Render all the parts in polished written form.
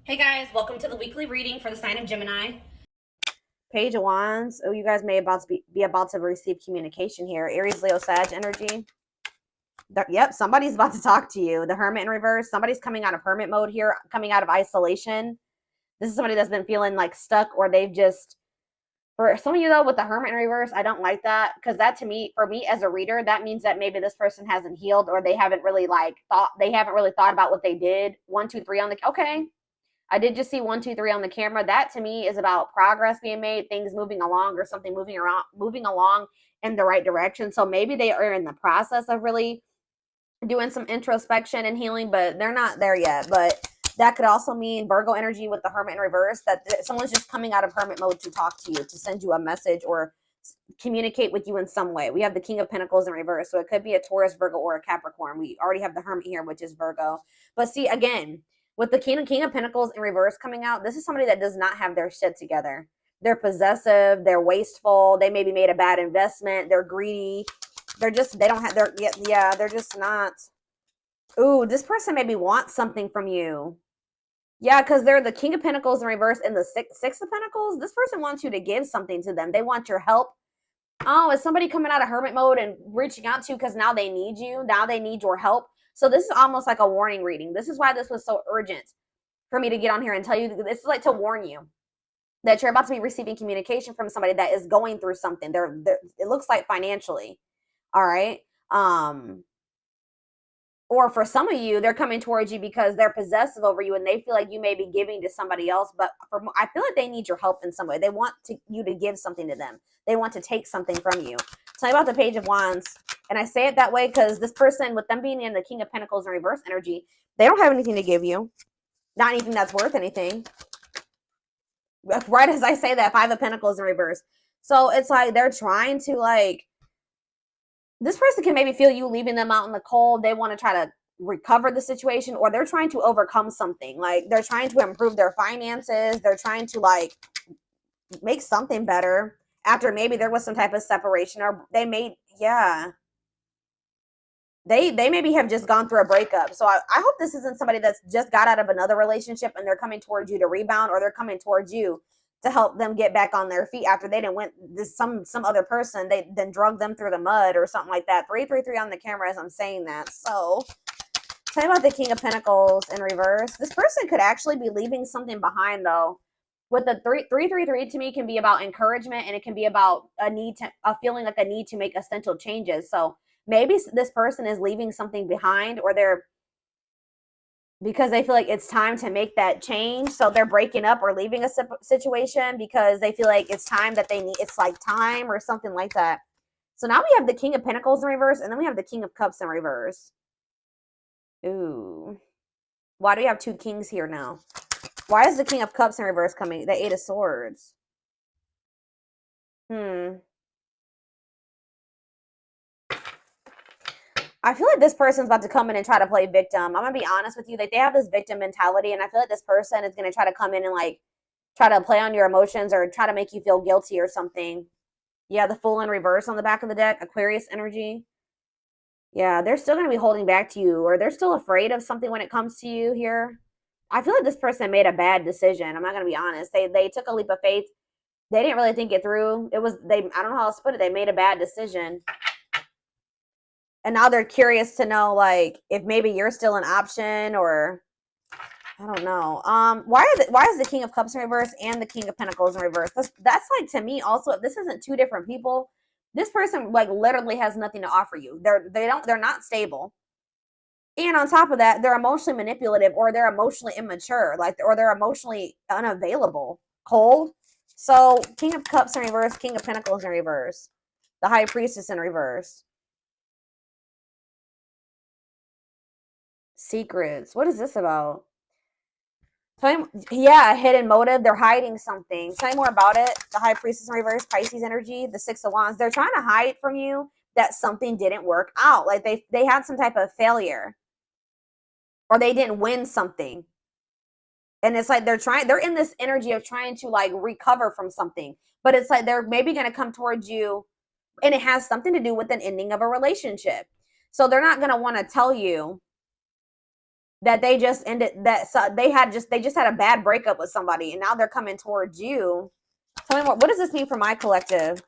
Hey guys, welcome to the weekly reading for the sign of Gemini. Page of Wands. Oh, you guys may be about to receive communication here. Aries, Leo, Sag energy. Yep, somebody's about to talk to you. The Hermit in reverse. Somebody's coming out of hermit mode here, coming out of isolation. This is somebody that's been feeling like stuck, or they've just, for some of you though, with the Hermit in reverse, I don't like that, because that, to me, for me as a reader, that means that maybe this person hasn't healed, or they haven't really thought about what they did. 1, 2, 3 on the, okay, I did just see 1, 2, 3 on the camera. That to me is about progress being made, things moving along, or something moving along in the right direction. So maybe they are in the process of really doing some introspection and healing, but they're not there yet. But that could also mean Virgo energy with the Hermit in reverse, that someone's just coming out of hermit mode to talk to you, to send you a message, or communicate with you in some way. We have the King of Pentacles in reverse, so it could be a Taurus, Virgo, or a Capricorn. We already have the Hermit here, which is Virgo. But see, again, with the King of Pentacles in reverse coming out, this is somebody that does not have their shit together. They're possessive, they're wasteful, they maybe made a bad investment, they're greedy. They don't have their, yeah, they're just not. Ooh, this person maybe wants something from you. Yeah, because they're the King of Pentacles in reverse and the Six of Pentacles. This person wants you to give something to them. They want your help. Oh, is somebody coming out of hermit mode and reaching out to you because now they need you? Now they need your help. So this is almost like a warning reading. This is why this was so urgent for me to get on here and tell you. This is like to warn you that you're about to be receiving communication from somebody that is going through something. It looks like financially. All right. Or for some of you, they're coming towards you because they're possessive over you and they feel like you may be giving to somebody else. But I feel like they need your help in some way. They want you to give something to them. They want to take something from you. Tell me about the Page of Wands. And I say it that way because this person, with them being in the King of Pentacles in reverse energy, they don't have anything to give you. Not anything that's worth anything. Right as I say that, Five of Pentacles in reverse. So it's like they're trying to, like, this person can maybe feel you leaving them out in the cold. They want to try to recover the situation, or they're trying to overcome something. Like, they're trying to improve their finances. They're trying to, like, make something better after maybe there was some type of separation, or they made, yeah. They maybe have just gone through a breakup. So I hope this isn't somebody that's just got out of another relationship and they're coming towards you to rebound, or they're coming towards you to help them get back on their feet after they didn't went this some other person, they then drug them through the mud or something like that. 333 on the camera as I'm saying that. So tell me about the King of Pentacles in reverse. This person could actually be leaving something behind though. With the 333 to me can be about encouragement, and it can be about a feeling like a need to make essential changes. So maybe this person is leaving something behind, or they're, because they feel like it's time to make that change. So they're breaking up or leaving a situation because they feel like it's time that they need, it's like time or something like that. So now we have the King of Pentacles in reverse, and then we have the King of Cups in reverse. Ooh. Why do we have two kings here now? Why is the King of Cups in reverse coming? The Eight of Swords. I feel like this person's about to come in and try to play victim. I'm gonna be honest with you. Like, they have this victim mentality, and I feel like this person is gonna try to come in and, like, try to play on your emotions or try to make you feel guilty or something. Yeah, the Fool in reverse on the back of the deck, Aquarius energy. Yeah, they're still gonna be holding back to you, or they're still afraid of something when it comes to you here. I feel like this person made a bad decision. I'm not gonna be honest. They took a leap of faith. They didn't really think it through. I don't know how else to put it. They made a bad decision. And now they're curious to know, like, if maybe you're still an option, or I don't know. Why is the King of Cups in reverse and the King of Pentacles in reverse? That's like, to me also, if this isn't two different people, this person, like, literally has nothing to offer you. They're not stable. And on top of that, they're emotionally manipulative, or they're emotionally immature, like, or they're emotionally unavailable, cold. So King of Cups in reverse, King of Pentacles in reverse, the High Priestess in reverse. Secrets. What is this about? Yeah, a hidden motive. They're hiding something. Tell me more about it. The High Priestess in reverse, Pisces energy, the Six of Wands. They're trying to hide from you that something didn't work out. Like, they had some type of failure, or they didn't win something. And it's like they're in this energy of trying to, like, recover from something. But it's like they're maybe going to come towards you, and it has something to do with an ending of a relationship. So they're not going to want to tell you that they just ended, that they just had a bad breakup with somebody and now they're coming towards you. Tell me what does this mean for my collective?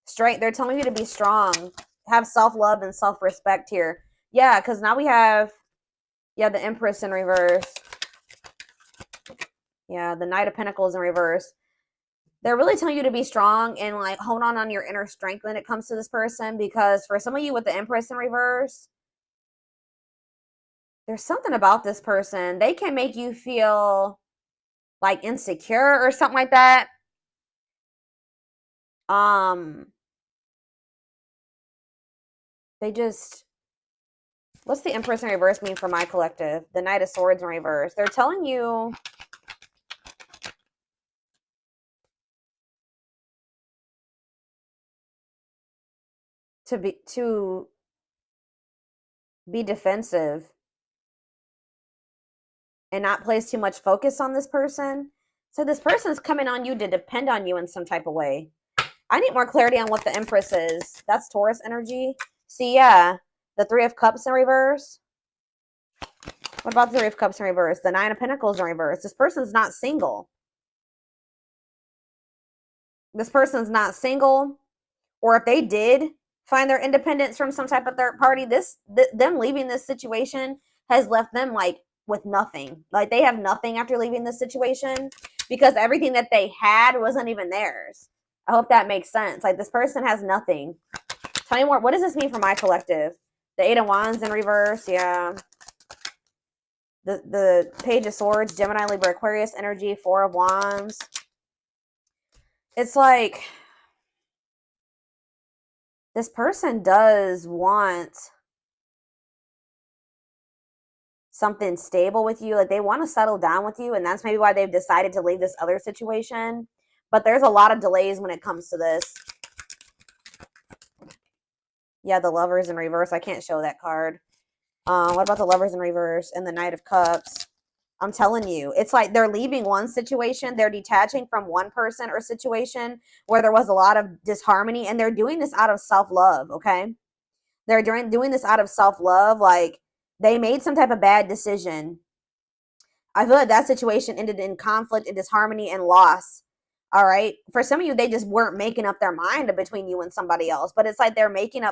Straight, they're telling you to be strong, have self-love and self-respect here. Yeah, because now we have, yeah, the Empress in reverse. Yeah, the Knight of Pentacles in reverse. They're really telling you to be strong and like hold on your inner strength when it comes to this person, because for some of you with the Empress in reverse, there's something about this person. They can make you feel like insecure or something like that. They just, what's the Empress in reverse mean for my collective? The Knight of Swords in reverse. They're telling you to be defensive and not place too much focus on this person. So this person is coming on you to depend on you in some type of way. I need more clarity on what the Empress is. That's Taurus energy. See, yeah, the Three of Cups in reverse. What about the Three of Cups in reverse? The Nine of Pentacles in reverse. This person's not single. This person's not single. Or if they did find their independence from some type of third party, them leaving this situation has left them like with nothing. Like they have nothing after leaving this situation because everything that they had wasn't even theirs. I hope that makes sense. Like this person has nothing. Tell me more. What does this mean for my collective? The Eight of Wands in reverse. Yeah. The Page of Swords, Gemini, Libra, Aquarius energy, Four of Wands. It's like this person does want something stable with you. Like they want to settle down with you, and that's maybe why they've decided to leave this other situation. But there's a lot of delays when it comes to this. Yeah, the Lovers in reverse. I can't show that card. What about the Lovers in reverse and the Knight of Cups? I'm telling you, it's like they're leaving one situation. They're detaching from one person or situation where there was a lot of disharmony, and they're doing this out of self-love, okay? They're doing this out of self-love. Like they made some type of bad decision. I feel like that situation ended in conflict and disharmony and loss. All right. For some of you, they just weren't making up their mind between you and somebody else. But it's like they're making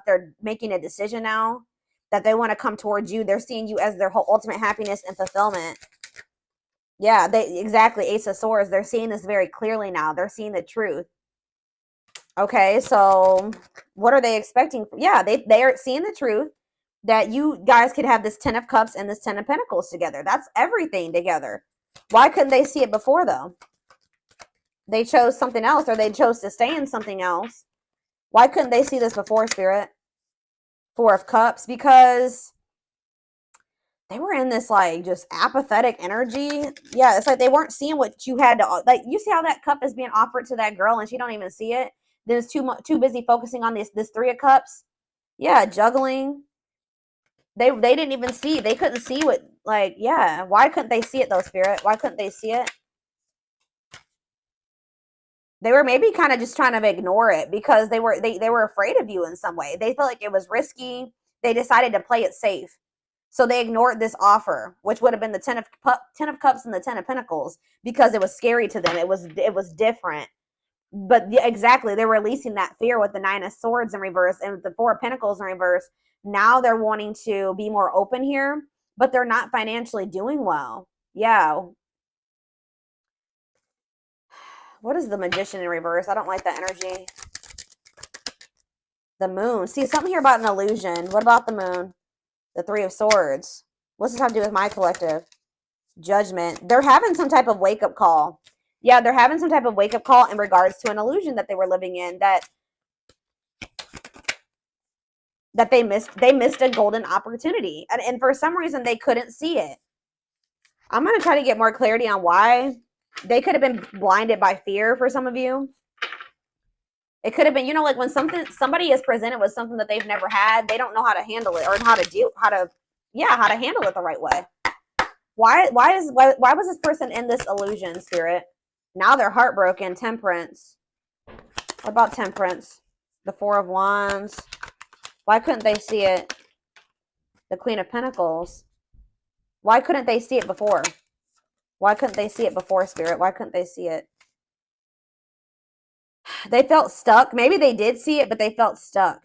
they're making a decision now that they want to come towards you. They're seeing you as their whole ultimate happiness and fulfillment. Yeah, exactly. Ace of Swords. They're seeing this very clearly now. They're seeing the truth. Okay, so what are they expecting? Yeah, they are seeing the truth that you guys could have this Ten of Cups and this Ten of Pentacles together. That's everything together. Why couldn't they see it before, though? They chose something else, or they chose to stay in something else. Why couldn't they see this before, Spirit? Four of Cups, because they were in this like just apathetic energy. Yeah, it's like they weren't seeing what you had to, like, you see how that cup is being offered to that girl and she don't even see it. There's too busy focusing on this Three of Cups. Yeah, juggling. They didn't even see. They couldn't see what, like, yeah. Why couldn't they see it though, Spirit? Why couldn't they see it? They were maybe kind of just trying to ignore it because they were afraid of you in some way. They felt like it was risky. They decided to play it safe. So they ignored this offer, which would have been the Ten of Cups and the Ten of Pentacles, because it was scary to them. It was different. But exactly, they're releasing that fear with the Nine of Swords in reverse and with the Four of Pentacles in reverse. Now they're wanting to be more open here, but they're not financially doing well. Yeah. What is the Magician in reverse? I don't like that energy. The Moon. See, something here about an illusion. What about the Moon? The Three of Swords. What's this have to do with my collective? Judgment. They're having some type of wake-up call. Yeah, they're having some type of wake-up call in regards to an illusion that they were living in, that they missed a golden opportunity. And for some reason, they couldn't see it. I'm going to try to get more clarity on why. They could have been blinded by fear for some of you. It could have been, like when somebody is presented with something that they've never had, they don't know how to handle it or how to handle it the right way. Why was this person in this illusion, Spirit? Now they're heartbroken. Temperance. What about Temperance? The Four of Wands. Why couldn't they see it? The Queen of Pentacles. Why couldn't they see it before? Why couldn't they see it before, Spirit? Why couldn't they see it? They felt stuck. Maybe they did see it, but they felt stuck.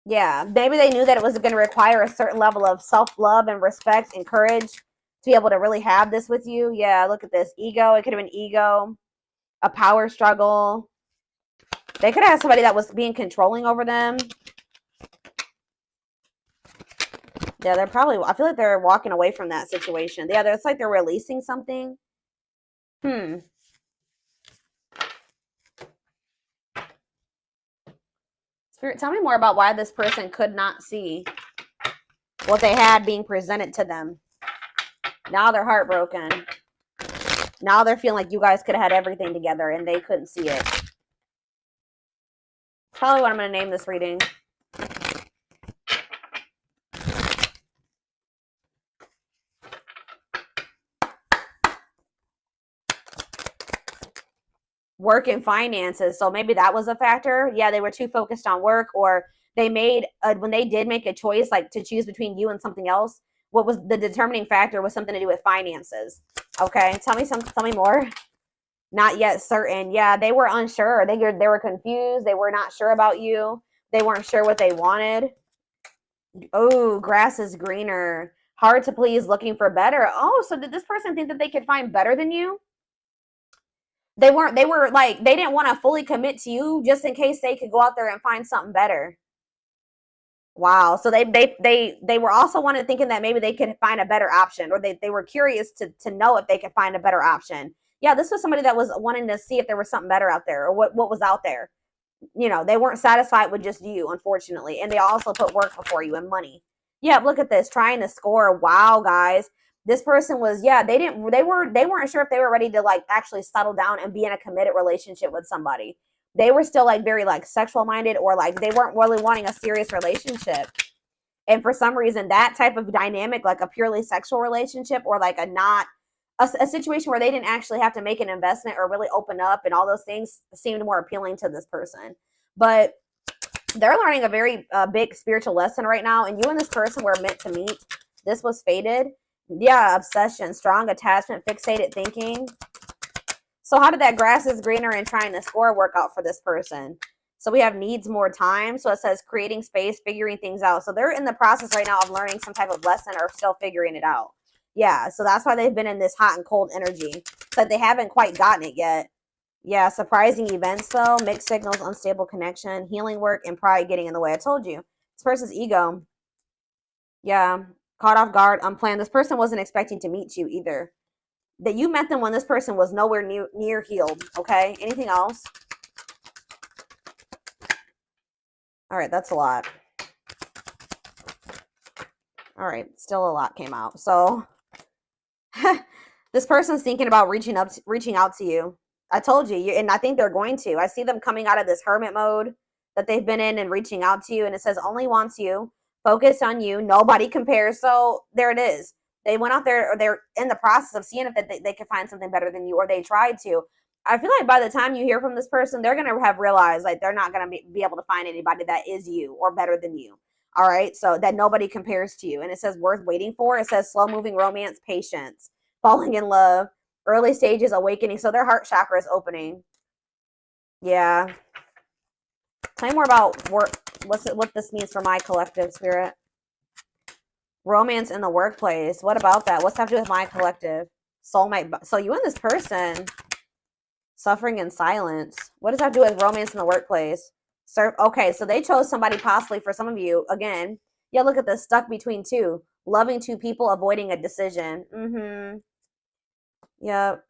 Yeah, maybe they knew that it was going to require a certain level of self-love and respect and courage to be able to really have this with you. Yeah, look at this. Ego. It could have been ego, a power struggle. They could have had somebody that was being controlling over them. Yeah, they're probably, I feel like they're walking away from that situation. Yeah, it's like they're releasing something. Spirit, tell me more about why this person could not see what they had being presented to them. Now they're heartbroken. Now they're feeling like you guys could have had everything together and they couldn't see it. Probably what I'm going to name this reading. Work and finances. So maybe that was a factor. Yeah, they were too focused on work, or they made, when they did make a choice, like to choose between you and something else, what was the determining factor was something to do with finances. Okay, tell me more. Not yet certain. Yeah, they were unsure. They were confused. They were not sure about you. They weren't sure what they wanted. Oh, grass is greener. Hard to please, looking for better. Oh, so did this person think that they could find better than you? They were like, they didn't want to fully commit to you just in case they could go out there and find something better. Wow. So they were also thinking that maybe they could find a better option, or they were curious to know if they could find a better option. Yeah, this was somebody that was wanting to see if there was something better out there, or what was out there. You know, they weren't satisfied with just you, unfortunately. And they also put work before you and money. Yeah, look at this, trying to score. Wow, guys. This person was, yeah, they weren't sure if they were ready to like actually settle down and be in a committed relationship with somebody. They were still like very like sexual minded, or like they weren't really wanting a serious relationship. And for some reason, that type of dynamic, like a purely sexual relationship, or like a situation where they didn't actually have to make an investment or really open up and all those things, seemed more appealing to this person. But they're learning a very big spiritual lesson right now, and you and this person were meant to meet. This was fated. Yeah, obsession, strong attachment, fixated thinking. So how did that grass is greener and trying to score work out for this person? So we have needs more time. So it says creating space, figuring things out. So they're in the process right now of learning some type of lesson, or still figuring it out. Yeah, so that's why they've been in this hot and cold energy. But they haven't quite gotten it yet. Yeah, surprising events though, mixed signals, unstable connection, healing work, and pride getting in the way. I told you. This person's ego. Yeah, caught off guard, unplanned. This person wasn't expecting to meet you either. That you met them when this person was nowhere near healed. Okay, anything else? All right, that's a lot. All right, still a lot came out. So this person's thinking about reaching out to you. I told you, and I think they're going to. I see them coming out of this hermit mode that they've been in and reaching out to you. And it says only wants you, focus on you, nobody compares. So there it is. They went out there, or they're in the process of seeing if they could find something better than you, or they tried to. I feel like by the time you hear from this person, they're going to have realized like they're not going to be able to find anybody that is you or better than you. All right. So that nobody compares to you. And it says worth waiting for. It says slow moving romance, patience, falling in love, early stages, awakening. So their heart chakra is opening. Yeah. Tell me more about what this means for my collective, Spirit. Romance in the workplace. What about that? What's that have to do with my collective? Soulmate. So you and this person, suffering in silence. What does that do with romance in the workplace? Okay, so they chose somebody possibly for some of you. Again, yeah, look at this, stuck between two. Loving two people, avoiding a decision. Yep.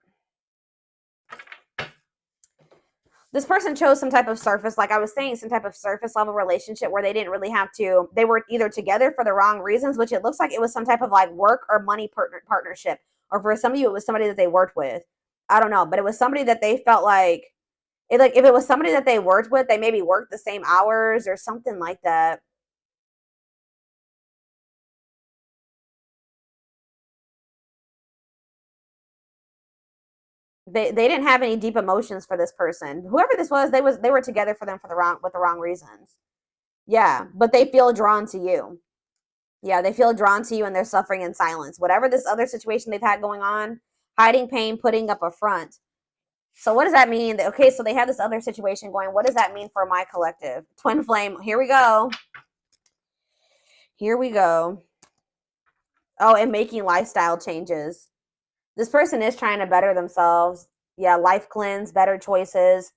This person chose some type of surface, like I was saying, some type of surface level relationship where they didn't really have to, they were either together for the wrong reasons, which it looks like it was some type of like work or money partnership. Or for some of you, it was somebody that they worked with. I don't know, but it was somebody that they felt like if it was somebody that they worked with, they maybe worked the same hours or something like that. They didn't have any deep emotions for this person. Whoever this was, they were together with the wrong reasons. Yeah, but they feel drawn to you. Yeah, they feel drawn to you and they're suffering in silence. Whatever this other situation they've had going on, hiding pain, putting up a front. So what does that mean? Okay, so they have this other situation going. What does that mean for my collective? Twin flame. Here we go. Here we go. Oh, and making lifestyle changes. This person is trying to better themselves. Yeah, life cleanse, better choices.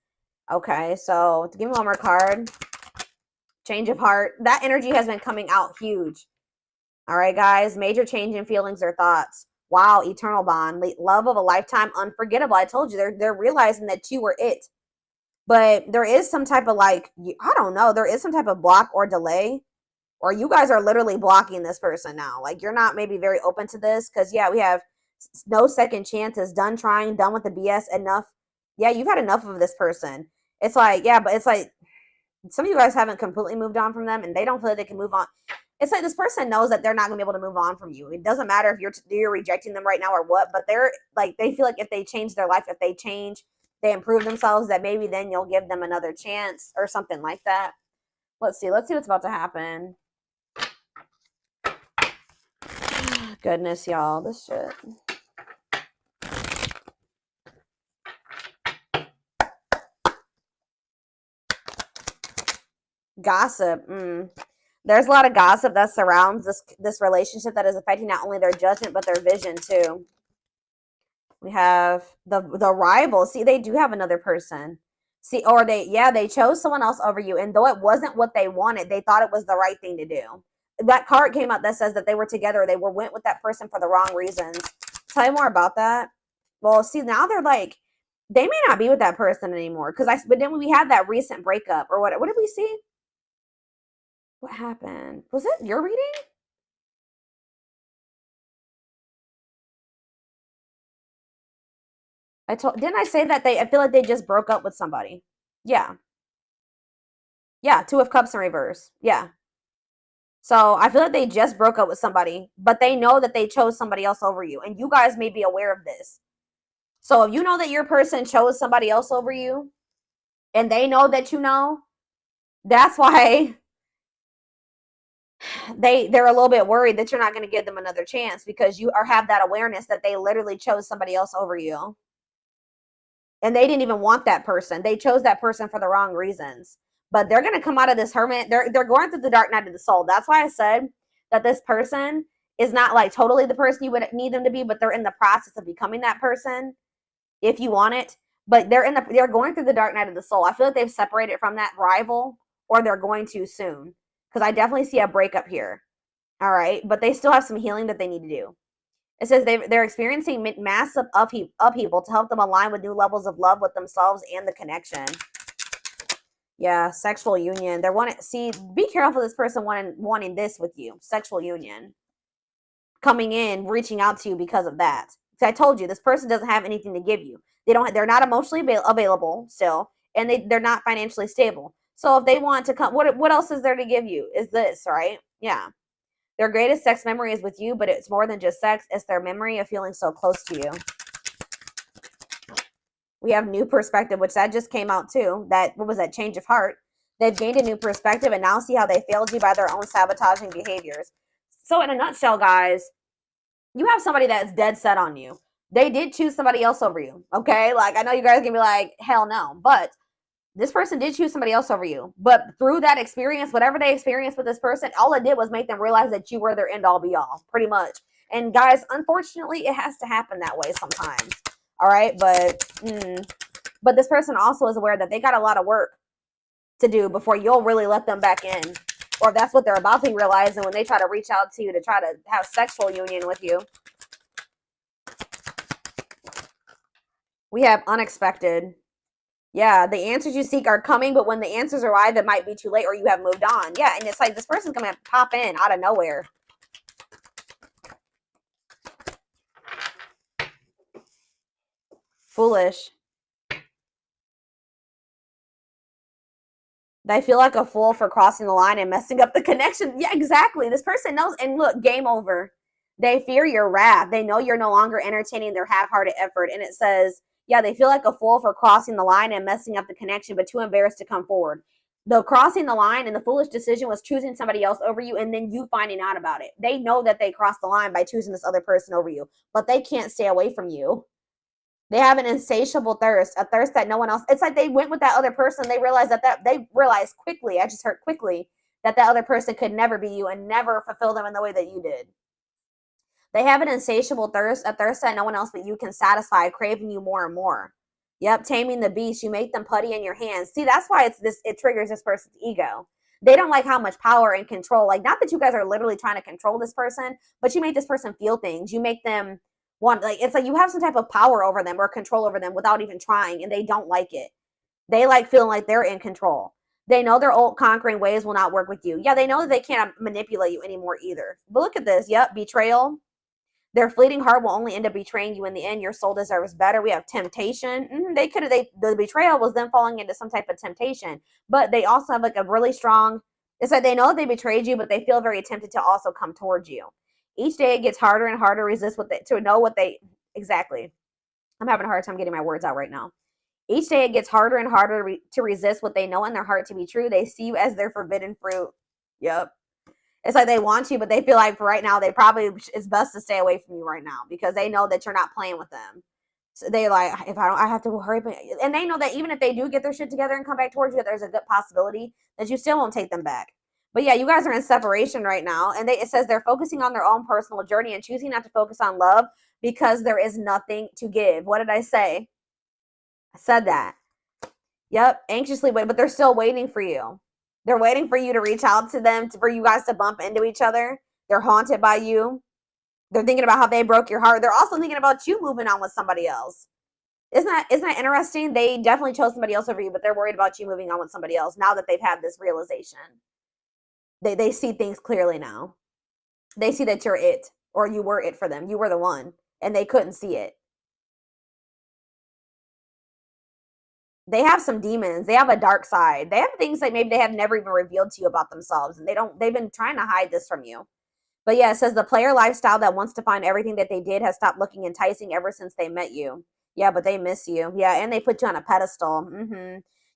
Okay, so give me one more card. Change of heart. That energy has been coming out huge. All right, guys. Major change in feelings or thoughts. Wow, eternal bond. Love of a lifetime, unforgettable. I told you, they're realizing that you were it. But there is some type of I don't know. There is some type of block or delay. Or you guys are literally blocking this person now. Like, you're not maybe very open to this. Because, yeah, we have no second chances. Done trying. Done with the BS. Enough. Yeah, you've had enough of this person. It's like, yeah, but it's like some of you guys haven't completely moved on from them. And they don't feel like they can move on. It's like this person knows that they're not going to be able to move on from you. It doesn't matter if you're rejecting them right now or what. But they're like, they feel like if they change their life, if they change, they improve themselves, that maybe then you'll give them another chance or something like that. Let's see what's about to happen. Goodness, y'all, this shit. Gossip. There's a lot of gossip that surrounds this relationship that is affecting not only their judgment but their vision too. We have the rival. See, they do have another person. See, or they chose someone else over you, and though it wasn't what they wanted, they thought it was the right thing to do. That card came out that says that they were together. They went with that person for the wrong reasons. Tell you more about that. Well, see, now they're like, they may not be with that person anymore. But then we had that recent breakup or what did we see? What happened? Was it your reading? Didn't I say that I feel like they just broke up with somebody? Yeah. Yeah, Two of Cups in reverse. Yeah. So I feel like they just broke up with somebody, but they know that they chose somebody else over you. And you guys may be aware of this. So if you know that your person chose somebody else over you, and they know that you know, that's why they're a little bit worried that you're not going to give them another chance, because you have that awareness that they literally chose somebody else over you. And they didn't even want that person. They chose that person for the wrong reasons. But they're going to come out of this hermit. They're going through the dark night of the soul. That's why I said that this person is not like totally the person you would need them to be, but they're in the process of becoming that person if you want it. But they're going through the dark night of the soul. I feel like they've separated from that rival, or they're going to soon, because I definitely see a breakup here. All right, but they still have some healing that they need to do. It says they're experiencing massive upheaval to help them align with new levels of love with themselves and the connection. Yeah, sexual union. Be careful this person wanting this with you. Sexual union. Coming in, reaching out to you because of that. I told you, this person doesn't have anything to give you. They're not emotionally available still, and they're not financially stable. So if they want to come, what else is there to give you? Is this, right? Yeah. Their greatest sex memory is with you, but it's more than just sex. It's their memory of feeling so close to you. We have new perspective, which that just came out too. What was that? Change of heart. They've gained a new perspective and now see how they failed you by their own sabotaging behaviors. So in a nutshell, guys, you have somebody that's dead set on you. They did choose somebody else over you. Okay? Like, I know you guys can be like, hell no. But this person did choose somebody else over you. But through that experience, whatever they experienced with this person, all it did was make them realize that you were their end all be all, pretty much. And guys, unfortunately, it has to happen that way sometimes. All right? But this person also is aware that they got a lot of work to do before you'll really let them back in. Or that's what they're about to realize, and when they try to reach out to you to try to have sexual union with you. We have unexpected. Yeah, the answers you seek are coming, but when the answers arrive, it might be too late or you have moved on. Yeah, and it's like this person's going to pop in out of nowhere. Foolish. They feel like a fool for crossing the line and messing up the connection. Yeah, exactly. This person knows. And look, game over. They fear your wrath. They know you're no longer entertaining their half-hearted effort. And it says, yeah, they feel like a fool for crossing the line and messing up the connection, but too embarrassed to come forward. The crossing the line and the foolish decision was choosing somebody else over you and then you finding out about it. They know that they crossed the line by choosing this other person over you, but they can't stay away from you. They have an insatiable thirst, a thirst that no one else. It's like they went with that other person. They realized they realized quickly. I just heard quickly that other person could never be you and never fulfill them in the way that you did. They have an insatiable thirst, a thirst that no one else but you can satisfy, craving you more and more. Yep, taming the beast. You make them putty in your hands. See, that's why it triggers this person's ego. They don't like how much power and control. Like, not that you guys are literally trying to control this person, but you make this person feel things. You make them want, like, it's like you have some type of power over them or control over them without even trying, and they don't like it. They like feeling like they're in control. They know their old conquering ways will not work with you. Yeah, they know that they can't manipulate you anymore either. But look at this. Yep, betrayal. Their fleeting heart will only end up betraying you in the end. Your soul deserves better. We have temptation. The betrayal was them falling into some type of temptation, but they also have like a really strong, it's like they know they betrayed you, but they feel very tempted to also come towards you. Each day it gets harder and harder to resist exactly. I'm having a hard time getting my words out right now. Each day it gets harder and harder to resist what they know in their heart to be true. They see you as their forbidden fruit. Yep. It's like they want you, but they feel like for right now, it's best to stay away from you right now because they know that you're not playing with them. So they like, I have to hurry. And they know that even if they do get their shit together and come back towards you, there's a good possibility that you still won't take them back. But yeah, you guys are in separation right now. And it says they're focusing on their own personal journey and choosing not to focus on love because there is nothing to give. What did I say? I said that. Yep, anxiously wait, but they're still waiting for you. They're waiting for you to reach out to them, for you guys to bump into each other. They're haunted by you. They're thinking about how they broke your heart. They're also thinking about you moving on with somebody else. Isn't that interesting? They definitely chose somebody else over you, but they're worried about you moving on with somebody else now that they've had this realization. They see things clearly now. They see that you're it, or you were it for them. You were the one, and they couldn't see it. They have some demons. They have a dark side. They have things that maybe they have never even revealed to you about themselves. And they've been trying to hide this from you. But yeah, it says the player lifestyle that wants to find everything that they did has stopped looking enticing ever since they met you. Yeah, but they miss you. Yeah, and they put you on a pedestal.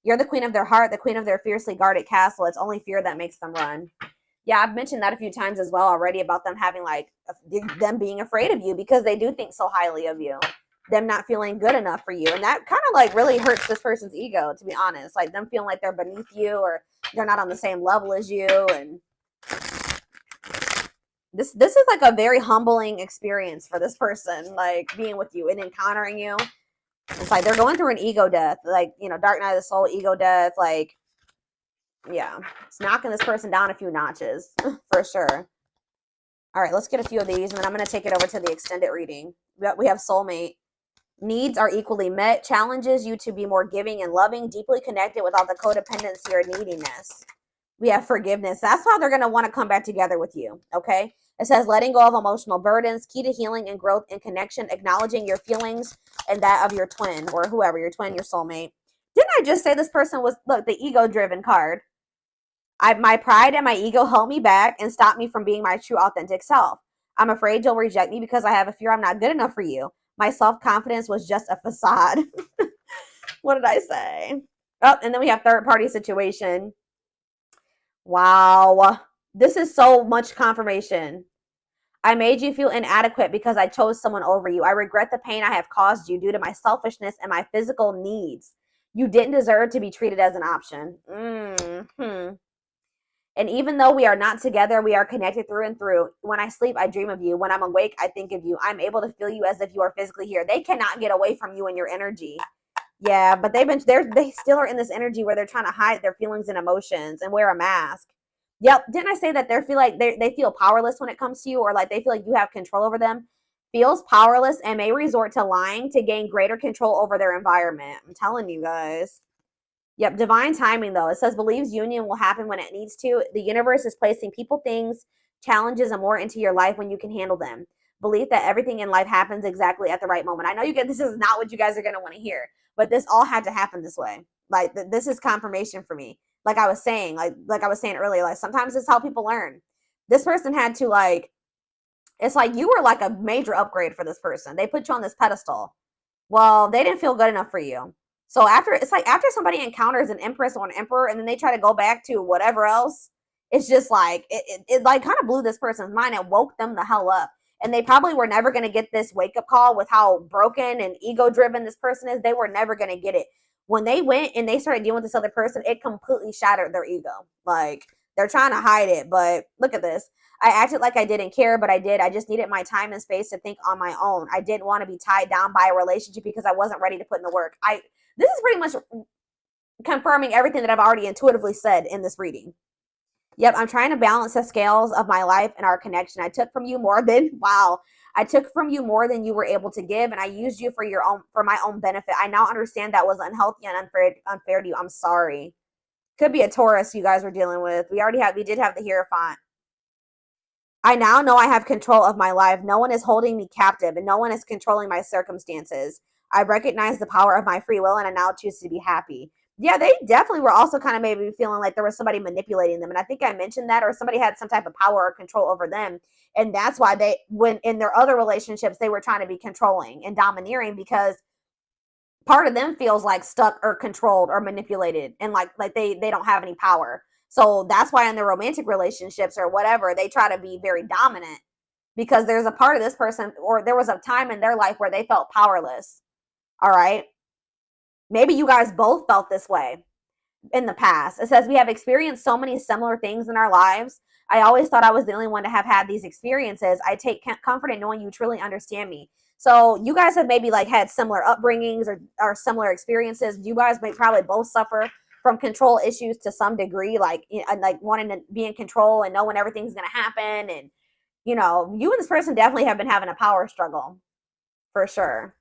You're the queen of their heart, the queen of their fiercely guarded castle. It's only fear that makes them run. Yeah, I've mentioned that a few times as well already about them having them being afraid of you because they do think so highly of you. Them not feeling good enough for you, and that kind of really hurts this person's ego, to be honest. Like them feeling like they're beneath you or they're not on the same level as you. And this is like a very humbling experience for this person, like being with you and encountering you. It's like they're going through an ego death, dark night of the soul, ego death. Like, yeah, it's knocking this person down a few notches for sure. All right, let's get a few of these, and then I'm going to take it over to the extended reading. We have soulmate. Needs are equally met, challenges you to be more giving and loving, deeply connected without the codependency or neediness. We have forgiveness. That's how they're going to want to come back together with you, okay? It says letting go of emotional burdens, key to healing and growth and connection, acknowledging your feelings and that of your twin or whoever, your twin, your soulmate. Didn't I just say this person was, look, the ego-driven card? My pride and my ego held me back and stopped me from being my true authentic self. I'm afraid you'll reject me because I have a fear I'm not good enough for you. My self-confidence was just a facade. What did I say? Oh, and then we have third-party situation. Wow. This is so much confirmation. I made you feel inadequate because I chose someone over you. I regret the pain I have caused you due to my selfishness and my physical needs. You didn't deserve to be treated as an option. And even though we are not together, we are connected through and through. When I sleep, I dream of you. When I'm awake, I think of you. I'm able to feel you as if you are physically here. They cannot get away from you and your energy. Yeah, but they still are in this energy where they're trying to hide their feelings and emotions and wear a mask. Yep. Didn't I say that they feel powerless when it comes to you, or like they feel like you have control over them? Feels powerless and may resort to lying to gain greater control over their environment. I'm telling you guys. Yep, divine timing, though. It says, believes union will happen when it needs to. The universe is placing people, things, challenges, and more into your life when you can handle them. Belief that everything in life happens exactly at the right moment. I know this is not what you guys are going to want to hear, but this all had to happen this way. Like, this is confirmation for me. Like I was saying, like I was saying earlier, like sometimes it's how people learn. This person had to it's like you were like a major upgrade for this person. They put you on this pedestal. Well, they didn't feel good enough for you. So after, it's like after somebody encounters an empress or an emperor and then they try to go back to whatever else, it's just like it like kind of blew this person's mind and woke them the hell up. And they probably were never going to get this wake up call with how broken and ego driven this person is. They were never going to get it. When they went and they started dealing with this other person, it completely shattered their ego. Like, they're trying to hide it, but look at this. I acted like I didn't care, but I did. I just needed my time and space to think on my own. I didn't want to be tied down by a relationship because I wasn't ready to put in the work. This is pretty much confirming everything that I've already intuitively said in this reading. Yep, I'm trying to balance the scales of my life and our connection. I took from you more than, wow, I took from you more than you were able to give, and I used you for my own benefit. I now understand that was unhealthy and unfair to you. I'm sorry. Could be a Taurus you guys were dealing with. We did have the Hierophant. I now know I have control of my life. No one is holding me captive, and no one is controlling my circumstances. I recognize the power of my free will, and I now choose to be happy. Yeah, they definitely were also kind of maybe feeling like there was somebody manipulating them. And I think I mentioned that, or somebody had some type of power or control over them. And that's why when in their other relationships, they were trying to be controlling and domineering, because part of them feels like stuck or controlled or manipulated, and like they don't have any power. So that's why in their romantic relationships or whatever, they try to be very dominant, because there's a part of this person, or there was a time in their life where they felt powerless. All right. Maybe you guys both felt this way in the past. It says we have experienced so many similar things in our lives. I always thought I was the only one to have had these experiences. I take comfort in knowing you truly understand me. So you guys have maybe like had similar upbringings or similar experiences. You guys may probably both suffer from control issues to some degree, like wanting to be in control and know when everything's going to happen. And, you and this person definitely have been having a power struggle for sure.